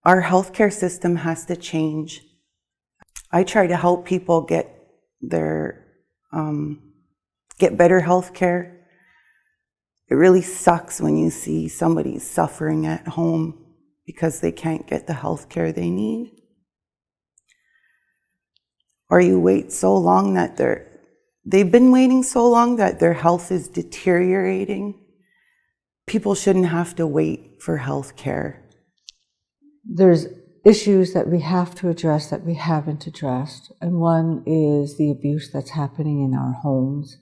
Our healthcare system has to change. I try to help people get better healthcare. It really sucks when you see somebody suffering at home because they can't get the healthcare they need. Or you wait so long that they've been waiting so long that their health is deteriorating. People shouldn't have to wait for healthcare. There's issues that we have to address that we haven't addressed, and one is the abuse that's happening in our homes,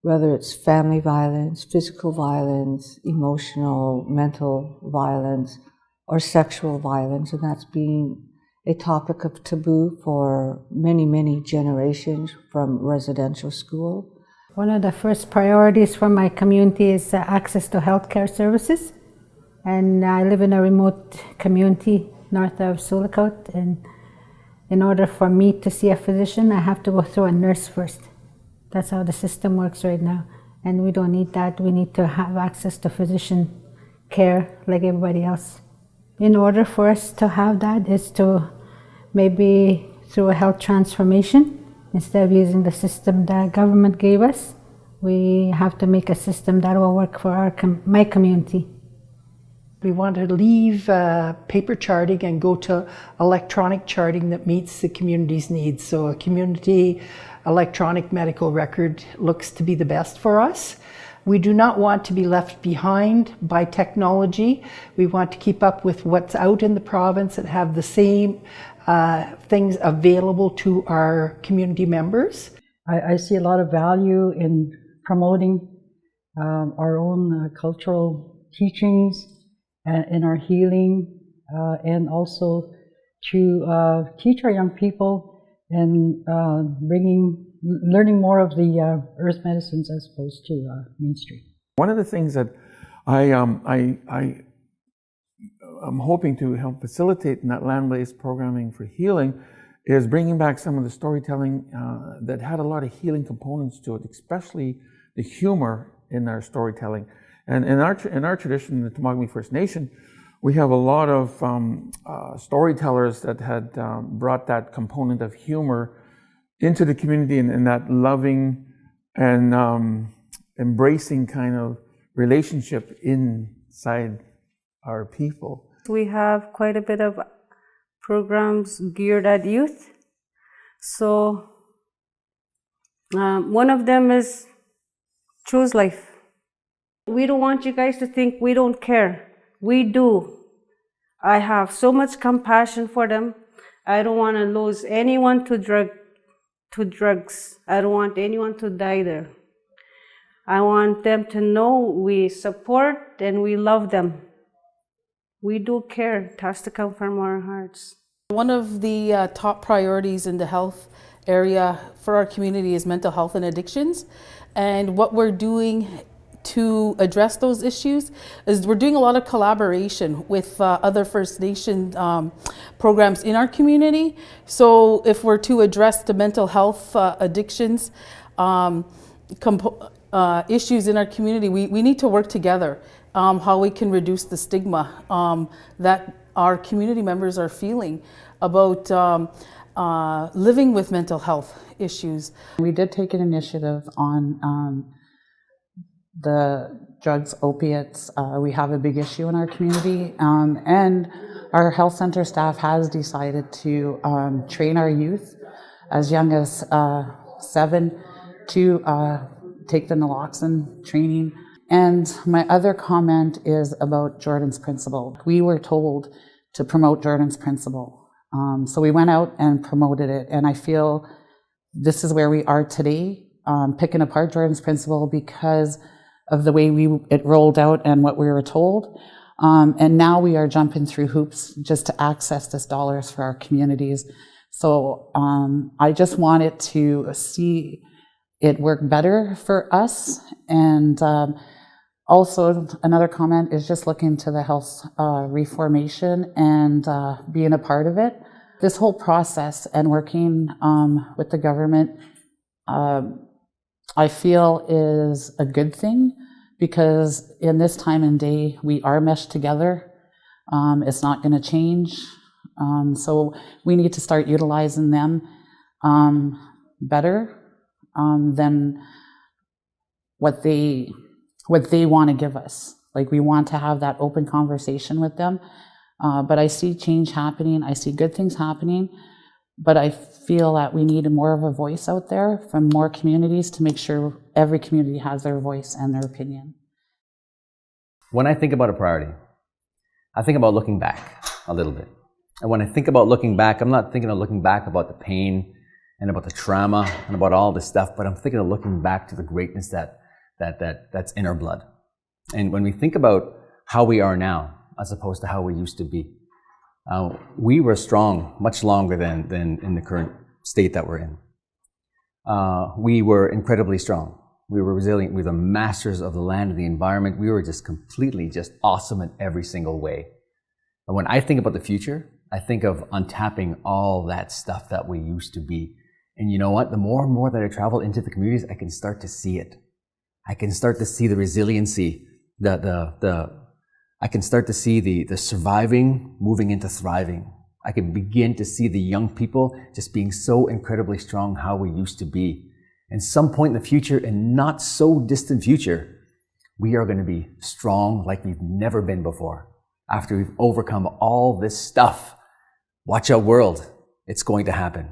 whether it's family violence, physical violence, emotional, mental violence, or sexual violence, and that's being a topic of taboo for many, many generations from residential school. One of the first priorities for my community is access to healthcare services. And I live in a remote community north of Sulicote, and in order for me to see a physician, I have to go through a nurse first. That's how the system works right now. And we don't need that. We need to have access to physician care like everybody else. In order for us to have that is to maybe through a health transformation, instead of using the system that government gave us, we have to make a system that will work for my community. We want to leave paper charting and go to electronic charting that meets the community's needs. So a community electronic medical record looks to be the best for us. We do not want to be left behind by technology. We want to keep up with what's out in the province and have the same things available to our community members. I see a lot of value in promoting our own cultural teachings in our healing, and also to teach our young people and learning more of the earth medicines as opposed to mainstream. One of the things that I'm hoping to help facilitate in that land-based programming for healing is bringing back some of the storytelling that had a lot of healing components to it, especially the humor in our storytelling. And in our tradition, the Temagami First Nation, we have a lot of storytellers that had brought that component of humor into the community and that loving and embracing kind of relationship inside our people. We have quite a bit of programs geared at youth. So one of them is Choose Life. We don't want you guys to think we don't care. We do. I have so much compassion for them. I don't want to lose anyone to drugs. I don't want anyone to die there. I want them to know we support and we love them. We do care. It has to come from our hearts. One of the top priorities in the health area for our community is mental health and addictions. And what we're doing to address those issues is we're doing a lot of collaboration with other First Nation programs in our community. So if we're to address the mental health addictions issues in our community, we need to work together how we can reduce the stigma that our community members are feeling about living with mental health issues. We did take an initiative on the drugs, opiates. We have a big issue in our community, and our health center staff has decided to train our youth as young as 7 to take the naloxone training. And my other comment is about Jordan's Principle. We were told to promote Jordan's Principle. So we went out and promoted it, and I feel this is where we are today, picking apart Jordan's Principle because of the way it rolled out and what we were told. And now we are jumping through hoops just to access this dollars for our communities. So I just wanted to see it work better for us. And also another comment is just looking to the health reformation and being a part of it. This whole process and working with the government, I feel is a good thing, because in this time and day we are meshed together. It's not going to change. So we need to start utilizing them better than what they want to give us. Like, we want to have that open conversation with them. But I see change happening. I see good things happening. But I feel that we need more of a voice out there from more communities to make sure every community has their voice and their opinion. When I think about a priority, I think about looking back a little bit. And when I think about looking back, I'm not thinking of looking back about the pain and about the trauma and about all this stuff, but I'm thinking of looking back to the greatness that's in our blood. And when we think about how we are now, as opposed to how we used to be, we were strong much longer than in the current state that we're in. We were incredibly strong. We were resilient. We were the masters of the land and the environment. We were just completely just awesome in every single way. And when I think about the future, I think of untapping all that stuff that we used to be. And you know what? The more and more that I travel into the communities, I can start to see it. I can start to see the resiliency, I can start to see the surviving moving into thriving. I can begin to see the young people just being so incredibly strong how we used to be. And some point in the future, and not so distant future, we are going to be strong like we've never been before. After we've overcome all this stuff, watch out, world. It's going to happen.